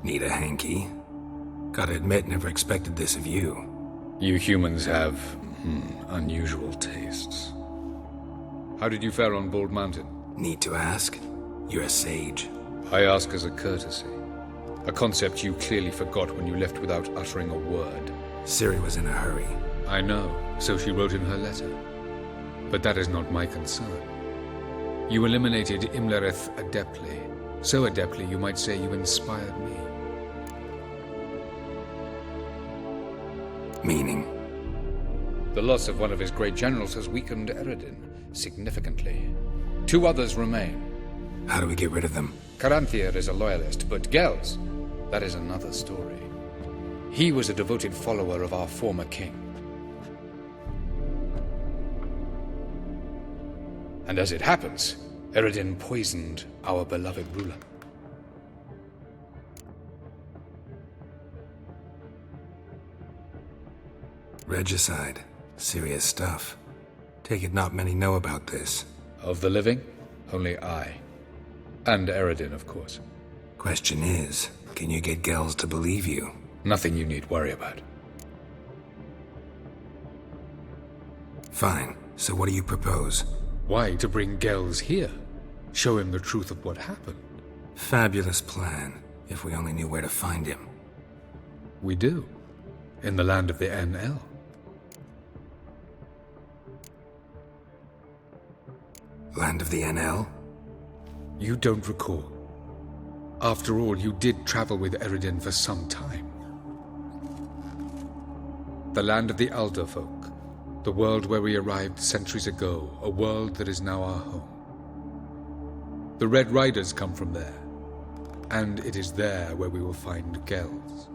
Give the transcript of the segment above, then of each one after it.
Need a hanky? Gotta admit, never expected this of you. You humans have, unusual tastes. How did you fare on Bald Mountain? Need to ask? You're a sage. I ask as a courtesy. A concept you clearly forgot when you left without uttering a word. Ciri was in a hurry. I know, so she wrote in her letter. But that is not my concern. You eliminated Imlerith adeptly. So adeptly, you might say you inspired me. Meaning? The loss of one of his great generals has weakened Eredin significantly. 2 others remain. How do we get rid of them? Caranthir is a loyalist, but Gels, that is another story. He was a devoted follower of our former king. And as it happens, Eredin poisoned our beloved ruler. Regicide. Serious stuff. Take it not many know about this. Of the living, only I. And Eredin, of course. Question is, can you get Gels to believe you? Nothing you need worry about. Fine. So what do you propose? Why to bring Gels here? Show him the truth of what happened. Fabulous plan, if we only knew where to find him. We do. In the land of the NL. Land of the NL? You don't recall. After all, you did travel with Eredin for some time. The land of the Alder folk. The world where we arrived centuries ago. A world that is now our home. The Red Riders come from there. And it is there where we will find Gels.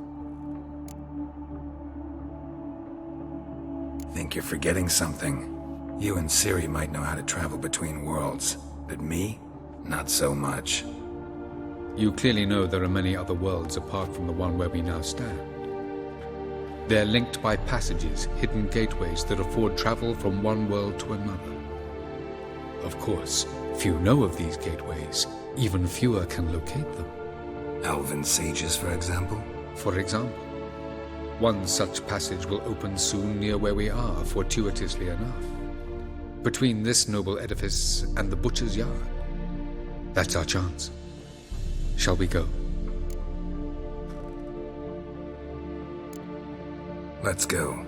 Think you're forgetting something. You and Ciri might know how to travel between worlds, but me? Not so much. You clearly know there are many other worlds apart from the one where we now stand. They're linked by passages, hidden gateways that afford travel from one world to another. Of course, few know of these gateways. Even fewer can locate them. Elven sages, for example? For example. One such passage will open soon near where we are, fortuitously enough. Between this noble edifice and the butcher's yard. That's our chance. Shall we go? Let's go.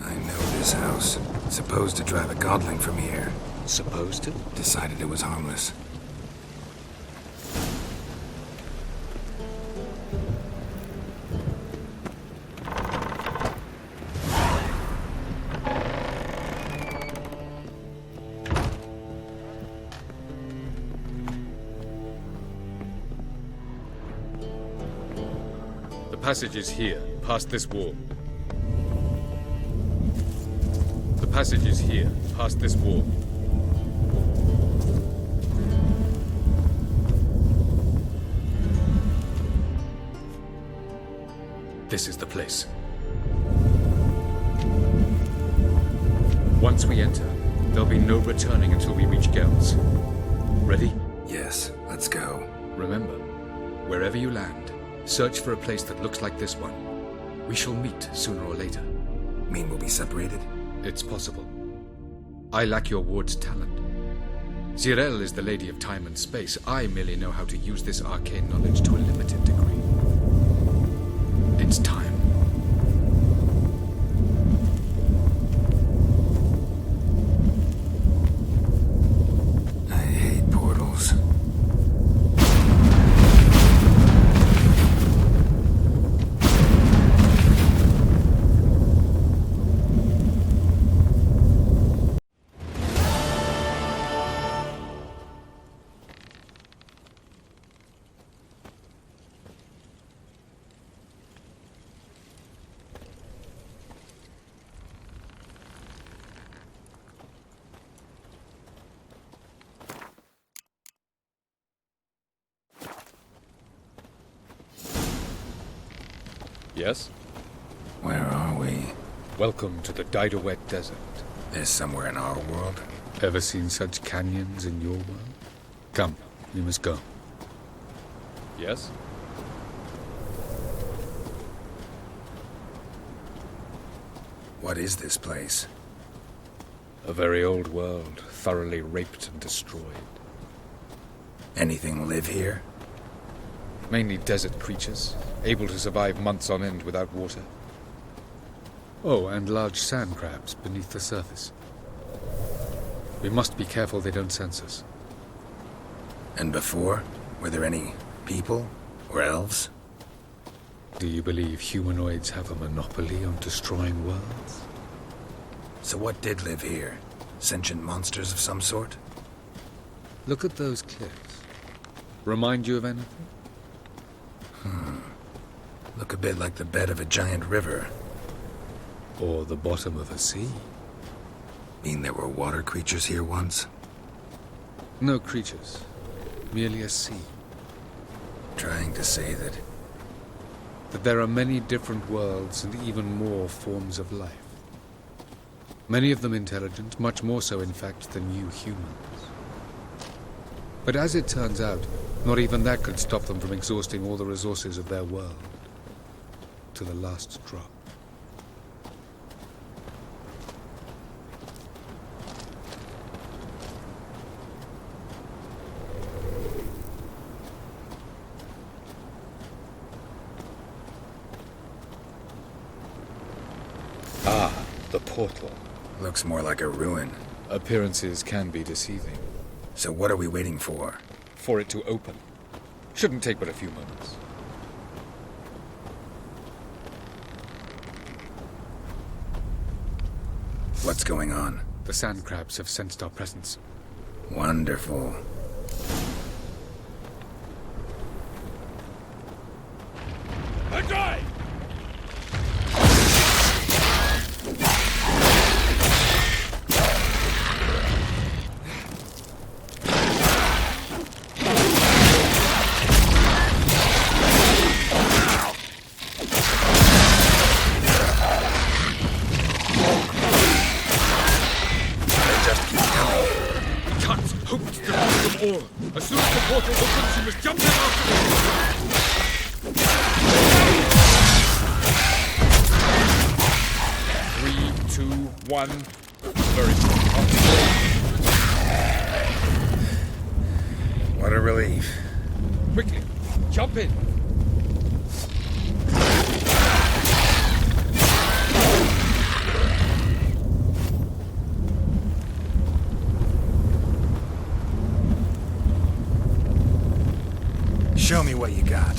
I know this house. Supposed to drive a godling from here. Supposed to? Decided it was harmless. The passage is here, past this wall. The passage is here, past this wall. This is the place. Once we enter, there'll be no returning until we reach Gels. Ready? Yes, let's go. Remember, wherever you land, search for a place that looks like this one. We shall meet sooner or later. Mean we'll be separated? It's possible. I lack your ward's talent. Zirel is the lady of time and space. I merely know how to use this arcane knowledge to a limited degree. It's time. I hate portals. Yes? Where are we? Welcome to the Didowet Desert. There's somewhere in our world? Ever seen such canyons in your world? Come, we must go. Yes? What is this place? A very old world, thoroughly raped and destroyed. Anything live here? Mainly desert creatures, able to survive months on end without water. Oh, and large sand crabs beneath the surface. We must be careful they don't sense us. And before? Were there any people? Or elves? Do you believe humanoids have a monopoly on destroying worlds? So what did live here? Sentient monsters of some sort? Look at those cliffs. Remind you of anything? Look a bit like the bed of a giant river. Or the bottom of a sea? Mean there were water creatures here once? No creatures. Merely a sea. Trying to say that... That there are many different worlds and even more forms of life. Many of them intelligent, much more so in fact than you humans. But as it turns out, not even that could stop them from exhausting all the resources of their world. To the last drop. Ah, the portal. Looks more like a ruin. Appearances can be deceiving. So what are we waiting for? For it to open. Shouldn't take but a few moments. What's going on? The sand crabs have sensed our presence. Wonderful. Enjoy! As soon as the portal opens, you must jump in after it. 3, 2, 1. Very good. What a relief. Quickly, jump in. Show me what you got.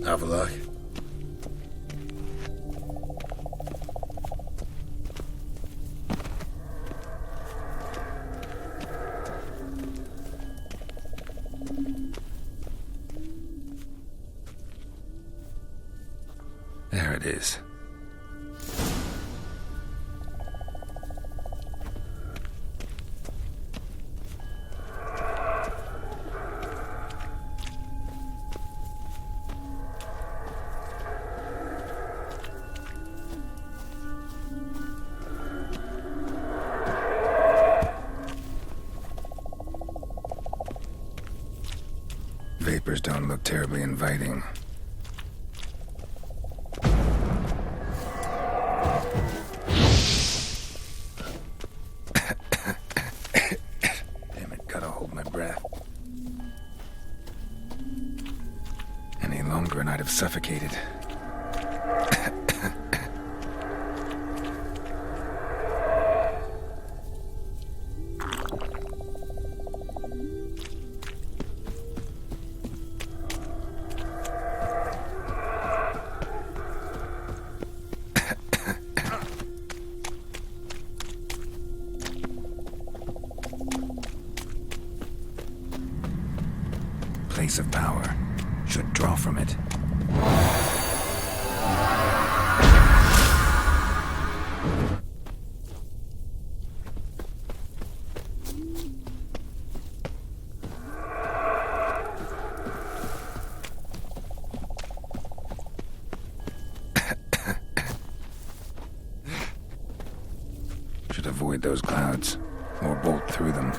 Have a look. There it is. Vapors don't look terribly inviting. Damn it, gotta hold my breath. suffocated. Place of power. Should draw from it. Should avoid those clouds, or bolt through them.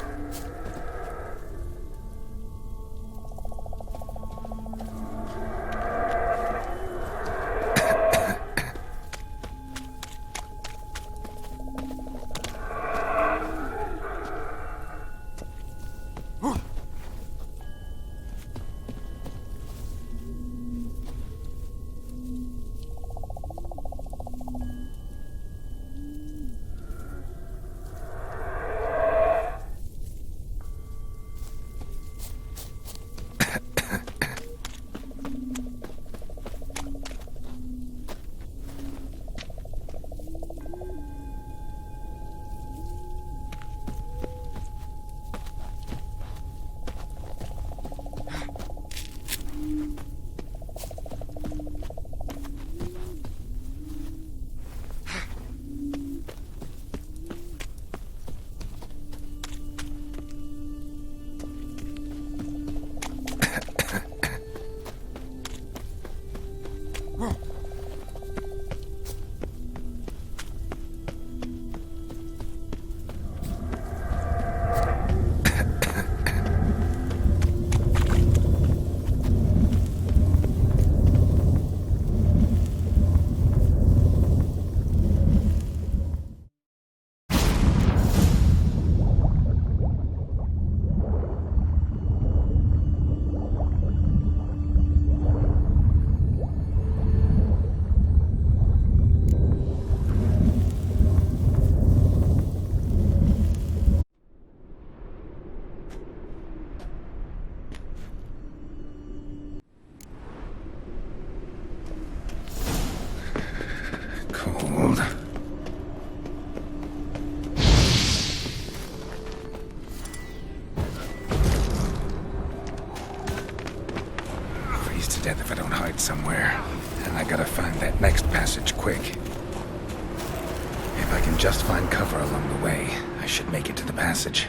Death if I don't hide somewhere. And I gotta find that next passage quick. If I can just find cover along the way, I should make it to the passage.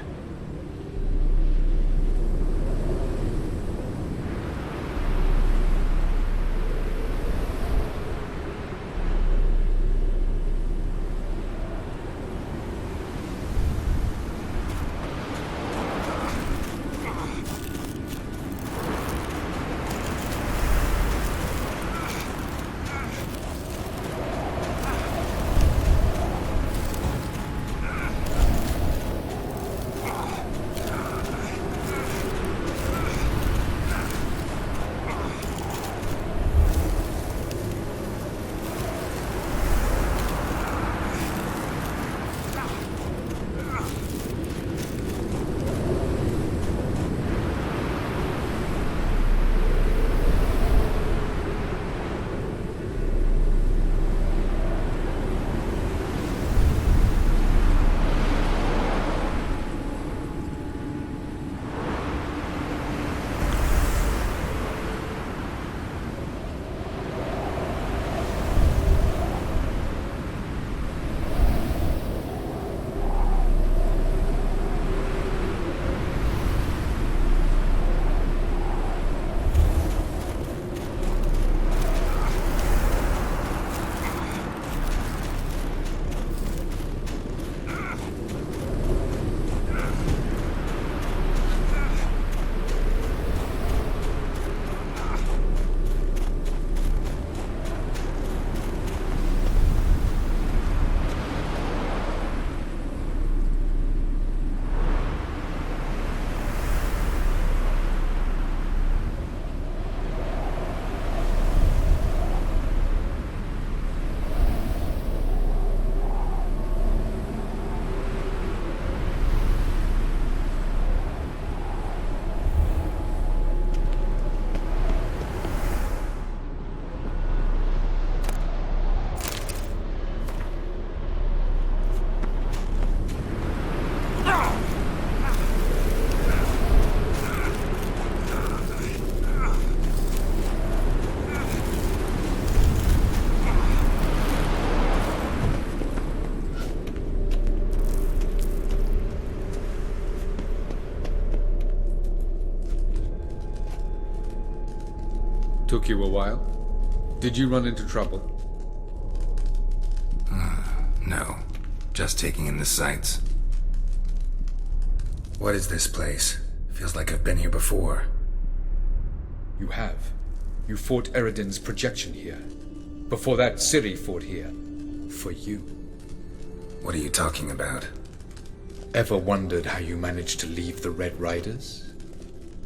Took you a while? Did you run into trouble? No. Just taking in the sights. What is this place? Feels like I've been here before. You have. You fought Eredin's projection here. Before that, Ciri fought here. For you. What are you talking about? Ever wondered how you managed to leave the Red Riders?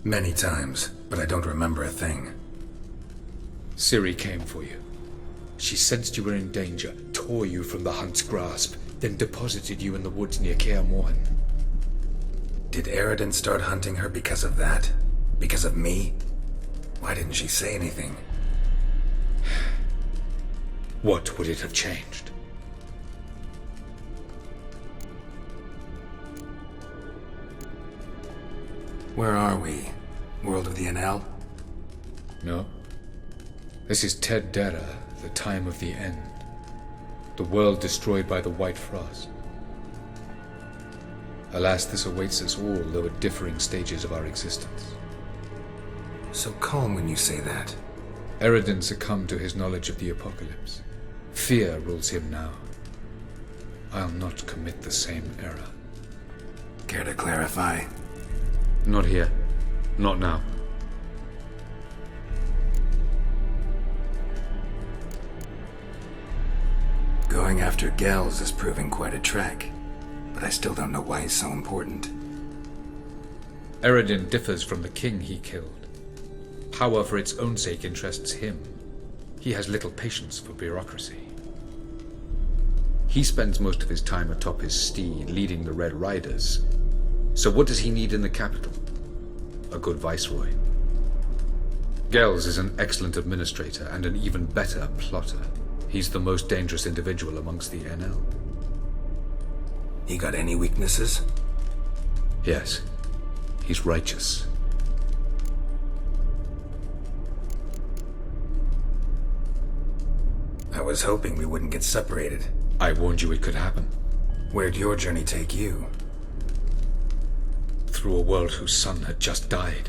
Many times, but I don't remember a thing. Ciri came for you. She sensed you were in danger, tore you from the Hunt's grasp, then deposited you in the woods near Kaer Morhen. Did Eredin start hunting her because of that? Because of me? Why didn't she say anything? What would it have changed? Where are we? World of the NL? No. This is Ted Dera, the time of the end. The world destroyed by the White Frost. Alas, this awaits us all, though at differing stages of our existence. So calm when you say that. Eredin succumbed to his knowledge of the apocalypse. Fear rules him now. I'll not commit the same error. Care to clarify? Not here. Not now. Going after Gels is proving quite a trek, but I still don't know why he's so important. Eredin differs from the king he killed. Power for its own sake interests him. He has little patience for bureaucracy. He spends most of his time atop his steed, leading the Red Riders. So what does he need in the capital? A good viceroy. Gels is an excellent administrator and an even better plotter. He's the most dangerous individual amongst the NL. He got any weaknesses? Yes. He's righteous. I was hoping we wouldn't get separated. I warned you it could happen. Where'd your journey take you? Through a world whose son had just died.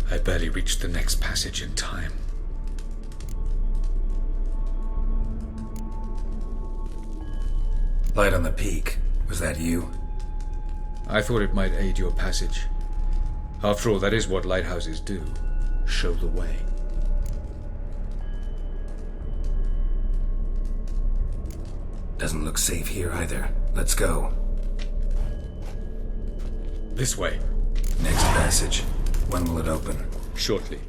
I barely reached the next passage in time. Light on the peak. Was that you? I thought it might aid your passage. After all, that is what lighthouses do. Show the way. Doesn't look safe here either. Let's go. This way. Next passage. When will it open? Shortly.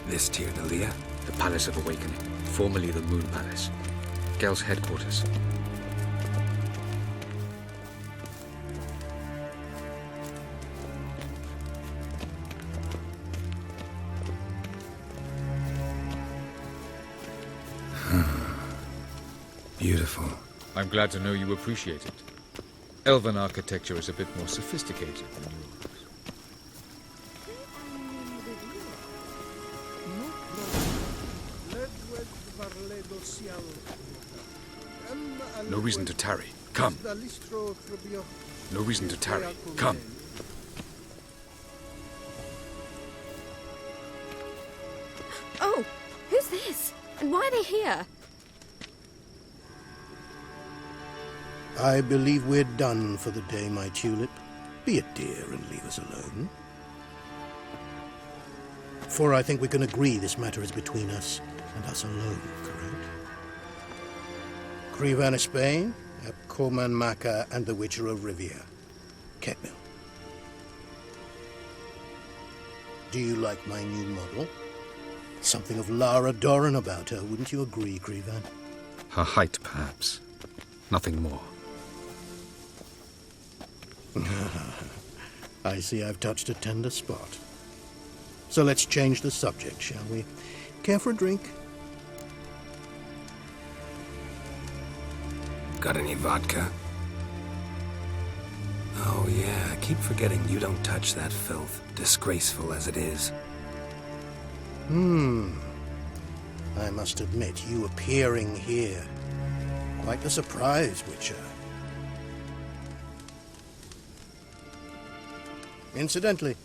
This Tyr Dalia? The Palace of Awakening, formerly the Moon Palace. Gel's headquarters. Beautiful. I'm glad to know you appreciate it. Elven architecture is a bit more sophisticated than yours. No reason to tarry. Come. No reason to tarry. Come. Oh, who's this? And why are they here? I believe we're done for the day, my tulip. Be a dear and leave us alone. For I think we can agree this matter is between us and us alone, correct? Crevan Spain, Coman Maka, and the Witcher of Rivia. Ketmil. Do you like my new model? Something of Lara Doran about her, wouldn't you agree, Crevan? Her height, perhaps. Nothing more. I see I've touched a tender spot. So let's change the subject, shall we? Care for a drink? Got any vodka? Oh yeah, I keep forgetting you don't touch that filth, disgraceful as it is. I must admit, you appearing here, quite a surprise, Witcher. Incidentally,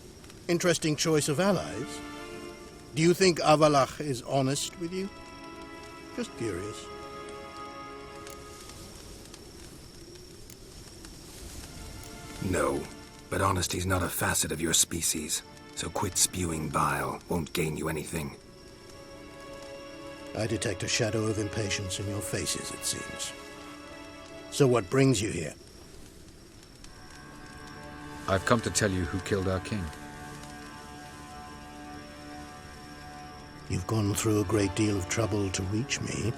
interesting choice of allies. Do you think Avallac'h is honest with you? Just curious. No, but honesty's not a facet of your species, so quit spewing bile, won't gain you anything. I detect a shadow of impatience in your faces, it seems. So what brings you here? I've come to tell you who killed our king. You've gone through a great deal of trouble to reach me.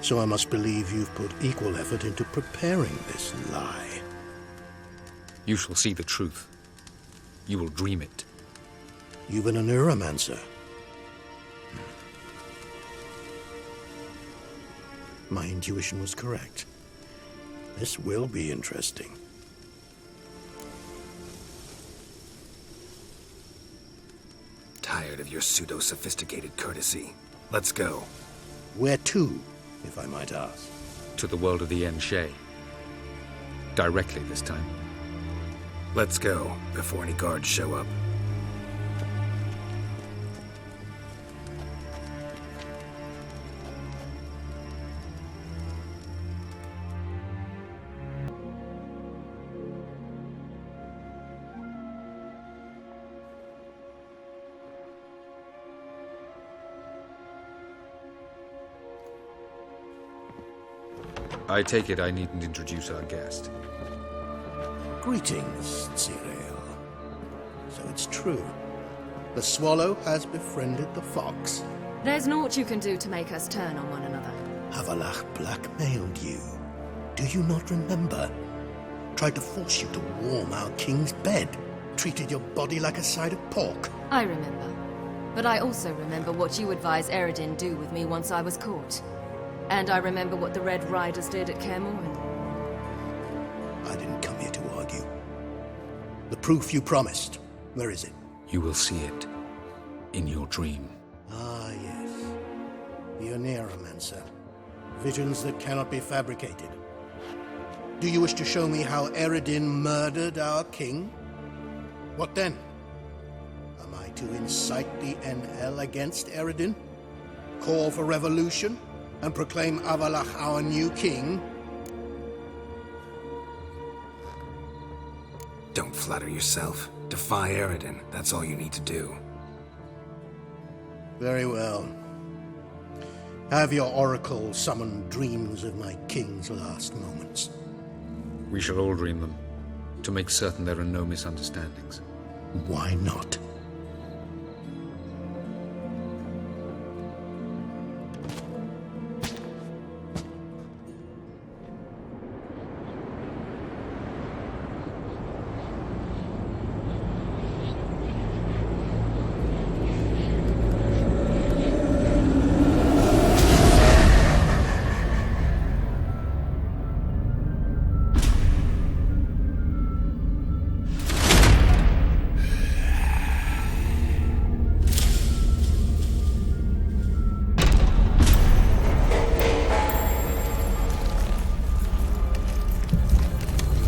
So I must believe you've put equal effort into preparing this lie. You shall see the truth. You will dream it. You've been a neuromancer. My intuition was correct. This will be interesting. Tired of your pseudo-sophisticated courtesy. Let's go. Where to, if I might ask? To the world of the Enshe. Directly this time. Let's go, before any guards show up. I take it I needn't introduce our guest. Greetings, Cyril. So it's true. The swallow has befriended the fox. There's naught you can do to make us turn on one another. Avallac'h blackmailed you. Do you not remember? Tried to force you to warm our king's bed. Treated your body like a side of pork. I remember. But I also remember what you advised Eredin do with me once I was caught. And I remember what the Red Riders did at Kaer Morhen. I didn't come here to argue. The proof you promised, where is it? You will see it. In your dream. Ah, yes. The Oneiromancer. Visions that cannot be fabricated. Do you wish to show me how Eredin murdered our king? What then? Am I to incite the NL against Eredin? Call for revolution? And proclaim Avallac'h our new king? Don't flatter yourself. Defy Eredin, that's all you need to do. Very well. Have your oracle summon dreams of my king's last moments. We shall all dream them, to make certain there are no misunderstandings. Why not?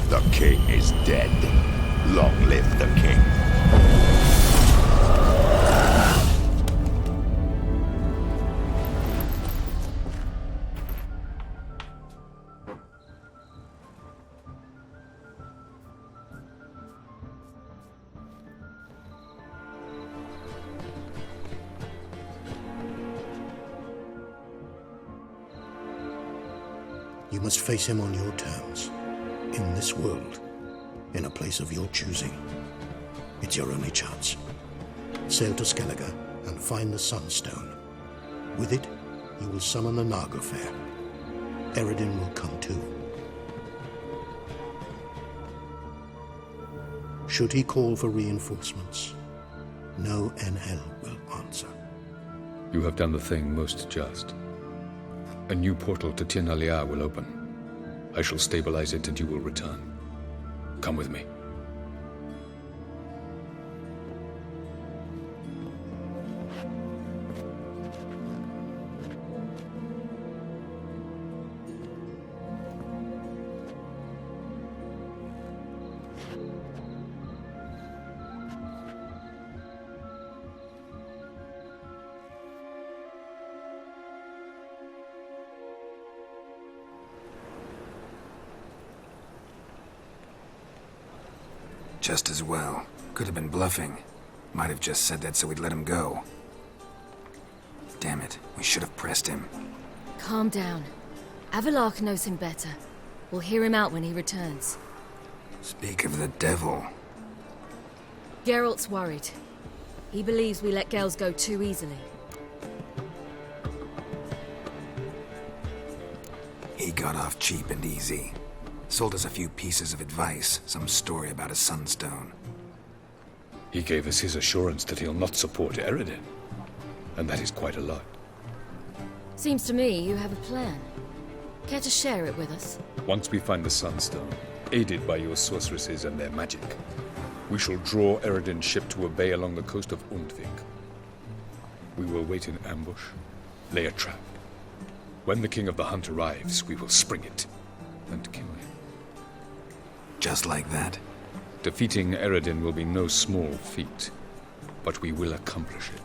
The king is dead. Long live the king. You must face him on your terms. In this world, in a place of your choosing. It's your only chance. Sail to Skellige and find the Sunstone. With it, you will summon the Nagelfair. Eredin will come too. Should he call for reinforcements, no NL will answer. You have done the thing most just. A new portal to Tirnalia will open. I shall stabilize it and you will return. Come with me. Just as well. Could have been bluffing. Might have just said that so we'd let him go. Damn it, we should have pressed him. Calm down. Avalark knows him better. We'll hear him out when he returns. Speak of the devil. Geralt's worried. He believes we let girls go too easily. He got off cheap and easy. Sold us a few pieces of advice, some story about a sunstone. He gave us his assurance that he'll not support Eredin. And that is quite a lot. Seems to me you have a plan. Care to share it with us? Once we find the sunstone, aided by your sorceresses and their magic, we shall draw Eredin's ship to a bay along the coast of Undvik. We will wait in ambush, lay a trap. When the King of the Hunt arrives, we will spring it and kill him. Just like that? Defeating Eredin will be no small feat, but we will accomplish it.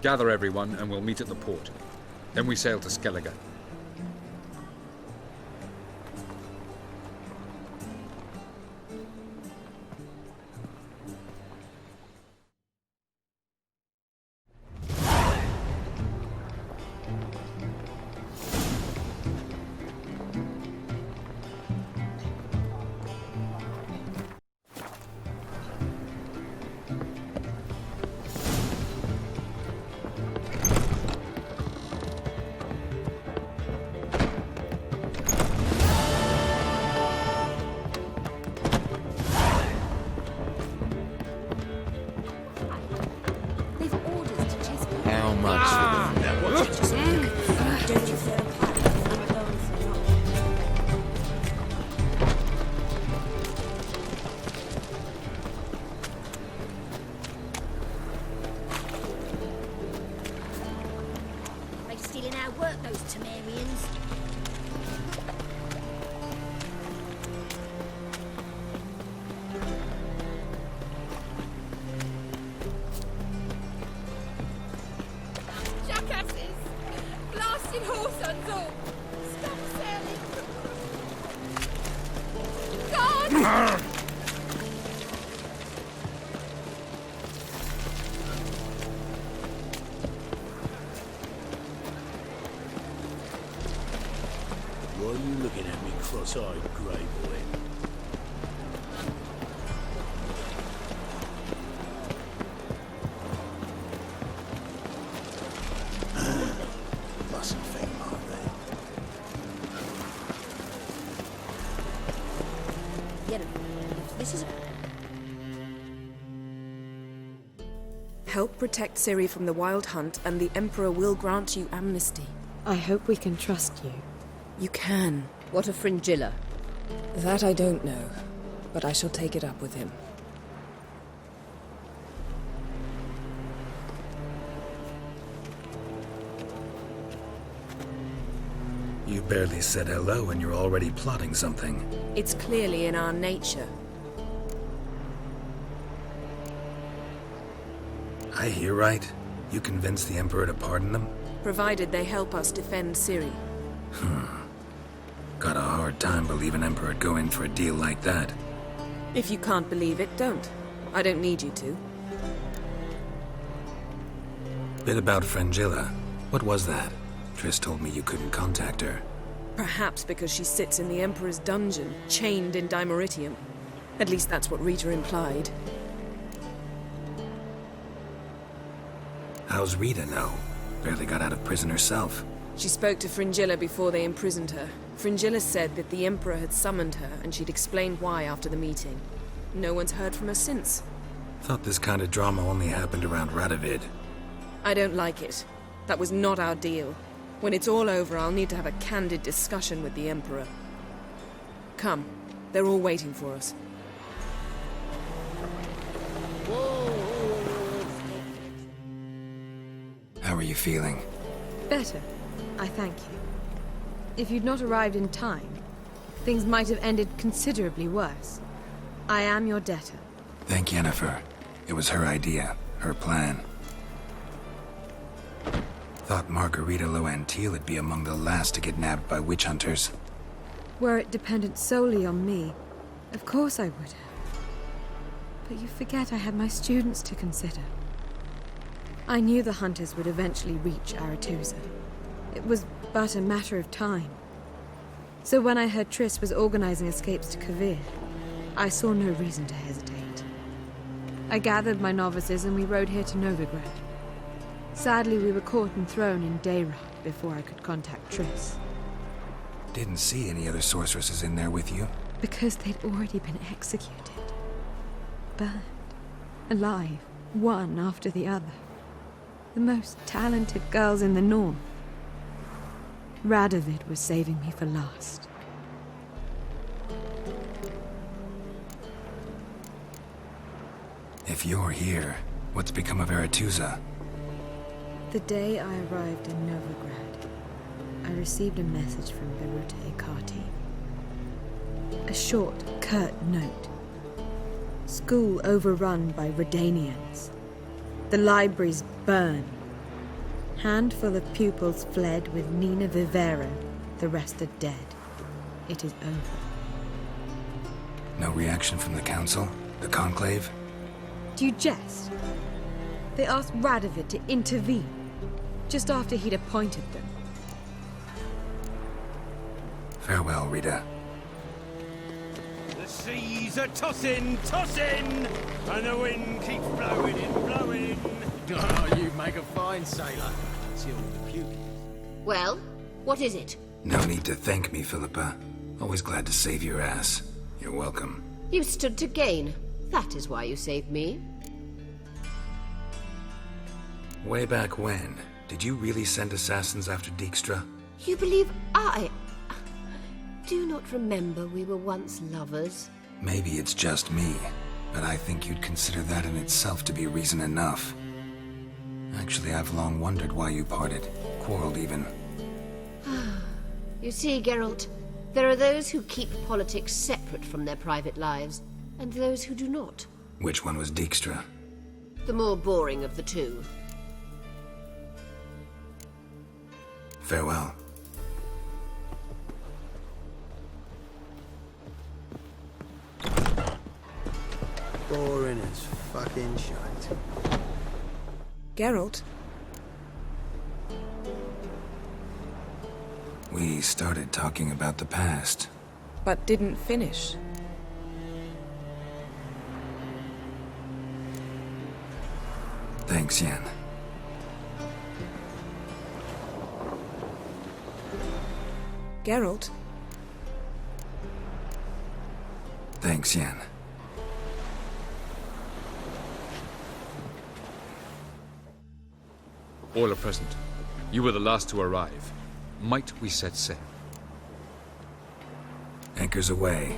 Gather everyone and we'll meet at the port. Then we sail to Skellige. Why are you looking at me cross-eyed, grey boy? Mustn't think like that. Yennefer, this is... Help protect Ciri from the Wild Hunt, and the Emperor will grant you amnesty. I hope we can trust you. You can. What of Fringilla? That I don't know, but I shall take it up with him. You barely said hello and you're already plotting something. It's clearly in our nature. I hear right? You convinced the Emperor to pardon them? Provided they help us defend Ciri. Got a hard time believing Emperor'd go in for a deal like that. If you can't believe it, don't. I don't need you to. Bit about Fringilla. What was that? Triss told me you couldn't contact her. Perhaps because she sits in the Emperor's dungeon, chained in Dimeritium. At least that's what Rita implied. How's Rita know? Barely got out of prison herself. She spoke to Fringilla before they imprisoned her. Fringilla said that the Emperor had summoned her, and she'd explained why after the meeting. No one's heard from her since. Thought this kind of drama only happened around Radovid. I don't like it. That was not our deal. When it's all over, I'll need to have a candid discussion with the Emperor. Come, they're all waiting for us. How are you feeling? Better. I thank you. If you'd not arrived in time, things might have ended considerably worse. I am your debtor. Thank Yennefer. It was her idea, her plan. Thought Margarita Loantil would be among the last to get nabbed by witch hunters. Were it dependent solely on me, of course I would have. But you forget I had my students to consider. I knew the hunters would eventually reach Aretusa. It was but a matter of time. So when I heard Triss was organizing escapes to Kavir, I saw no reason to hesitate. I gathered my novices and we rode here to Novigrad. Sadly, we were caught and thrown in Dayrod before I could contact Triss. Didn't see any other sorceresses in there with you? Because they'd already been executed. Burned. Alive. One after the other. The most talented girls in the north. Radovid was saving me for last. If you're here, what's become of Aretusa? The day I arrived in Novigrad, I received a message from Beruta Ekati. A short, curt note. School overrun by Redanians. The libraries burned. Handful of pupils fled with Nina Vivero. The rest are dead. It is over. No reaction from the council? The conclave? Do you jest? They asked Radovid to intervene, just after he'd appointed them. Farewell, Rita. The seas are tossing, tossing, and the wind keeps blowing and blowing. Oh, you make a fine sailor. Till the puke. Well, what is it? No need to thank me, Philippa. Always glad to save your ass. You're welcome. You stood to gain. That is why you saved me. Way back when, did you really send assassins after Dijkstra? You believe I do not remember we were once lovers? Maybe it's just me, but I think you'd consider that in itself to be reason enough. Actually, I've long wondered why you parted. Quarreled even. You see, Geralt, there are those who keep politics separate from their private lives, and those who do not. Which one was Dijkstra? The more boring of the two. Farewell. Boring as fucking shite. Geralt? We started talking about the past. But didn't finish. Thanks, Yen. Geralt? Thanks, Yen. All are present. You were the last to arrive. Might we set sail? Anchors away.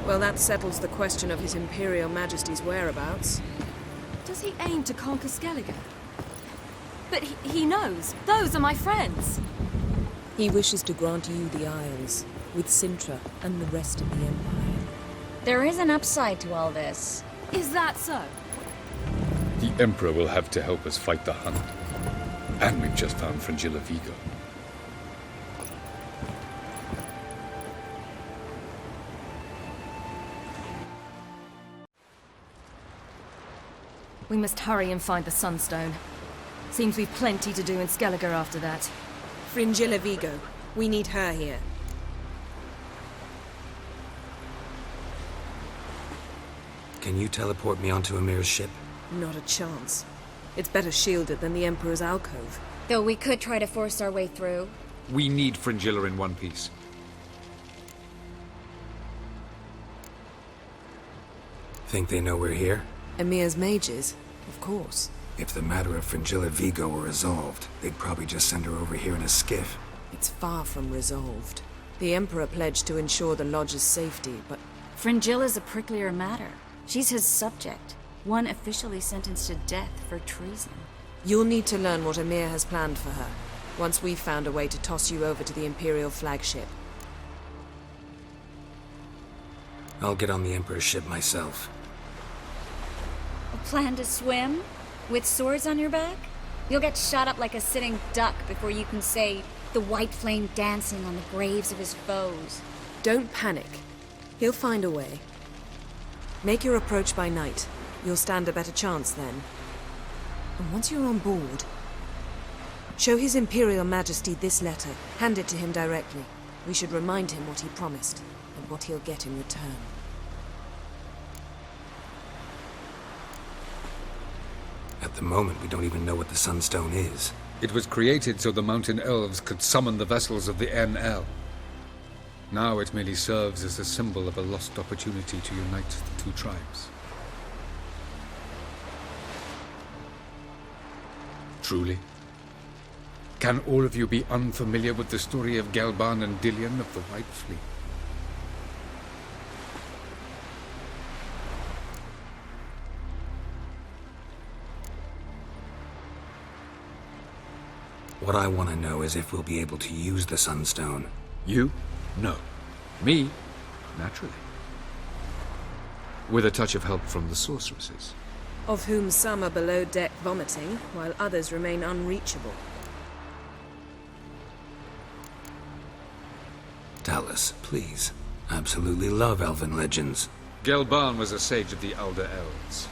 Well, that settles the question of His Imperial Majesty's whereabouts. Does he aim to conquer Skellige? But he knows. Those are my friends. He wishes to grant you the Isles, with Sintra and the rest of the Empire. There is an upside to all this. Is that so? The Emperor will have to help us fight the Hunt. And we've just found Fringilla Vigo. We must hurry and find the Sunstone. Seems we've plenty to do in Skellige after that. Fringilla Vigo. We need her here. Can you teleport me onto Amir's ship? Not a chance. It's better shielded than the Emperor's alcove. Though we could try to force our way through. We need Fringilla in one piece. Think they know we're here? Emir's mages? Of course. If the matter of Fringilla Vigo were resolved, they'd probably just send her over here in a skiff. It's far from resolved. The Emperor pledged to ensure the Lodge's safety, but... Fringilla's a pricklier matter. She's his subject. One officially sentenced to death for treason. You'll need to learn what Emir has planned for her, once we've found a way to toss you over to the Imperial flagship. I'll get on the Emperor's ship myself. A plan to swim? With swords on your back? You'll get shot up like a sitting duck before you can say, the white flame dancing on the graves of his foes. Don't panic. He'll find a way. Make your approach by night. You'll stand a better chance then. And once you're on board, show His Imperial Majesty this letter. Hand it to him directly. We should remind him what he promised, and what he'll get in return. At the moment, we don't even know what the Sunstone is. It was created so the Mountain Elves could summon the vessels of the NL. Now it merely serves as a symbol of a lost opportunity to unite the two tribes. Truly? Can all of you be unfamiliar with the story of Gelban and Dillion of the White Fleet? What I want to know is if we'll be able to use the Sunstone. You? No. Me? Naturally. With a touch of help from the sorceresses. Of whom some are below deck vomiting, while others remain unreachable. Tell us, please. Absolutely love elven legends. Gelban was a sage of the Elder Elves.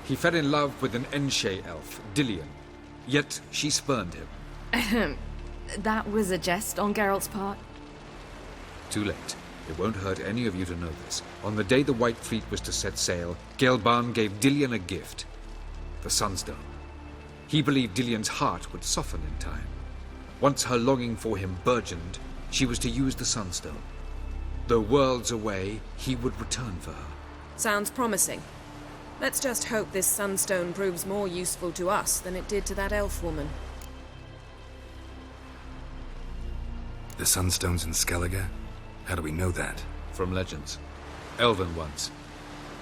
He fell in love with an Enshe elf, Dillion. Yet she spurned him. That was a jest on Geralt's part? Too late. It won't hurt any of you to know this. On the day the White Fleet was to set sail, Gelban gave Dillion a gift. The Sunstone. He believed Dillion's heart would soften in time. Once her longing for him burgeoned, she was to use the Sunstone. Though worlds away, he would return for her. Sounds promising. Let's just hope this Sunstone proves more useful to us than it did to that elf woman. The Sunstone's in Skellige? How do we know that? From legends. Elven ones.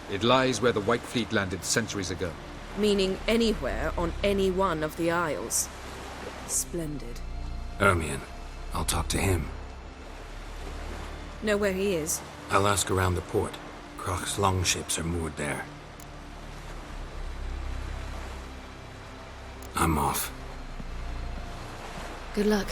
It lies where the White Fleet landed centuries ago. Meaning anywhere on any one of the Isles. Splendid. Ermion. I'll talk to him. Know where he is? I'll ask around the port. Croc's longships are moored there. I'm off. Good luck.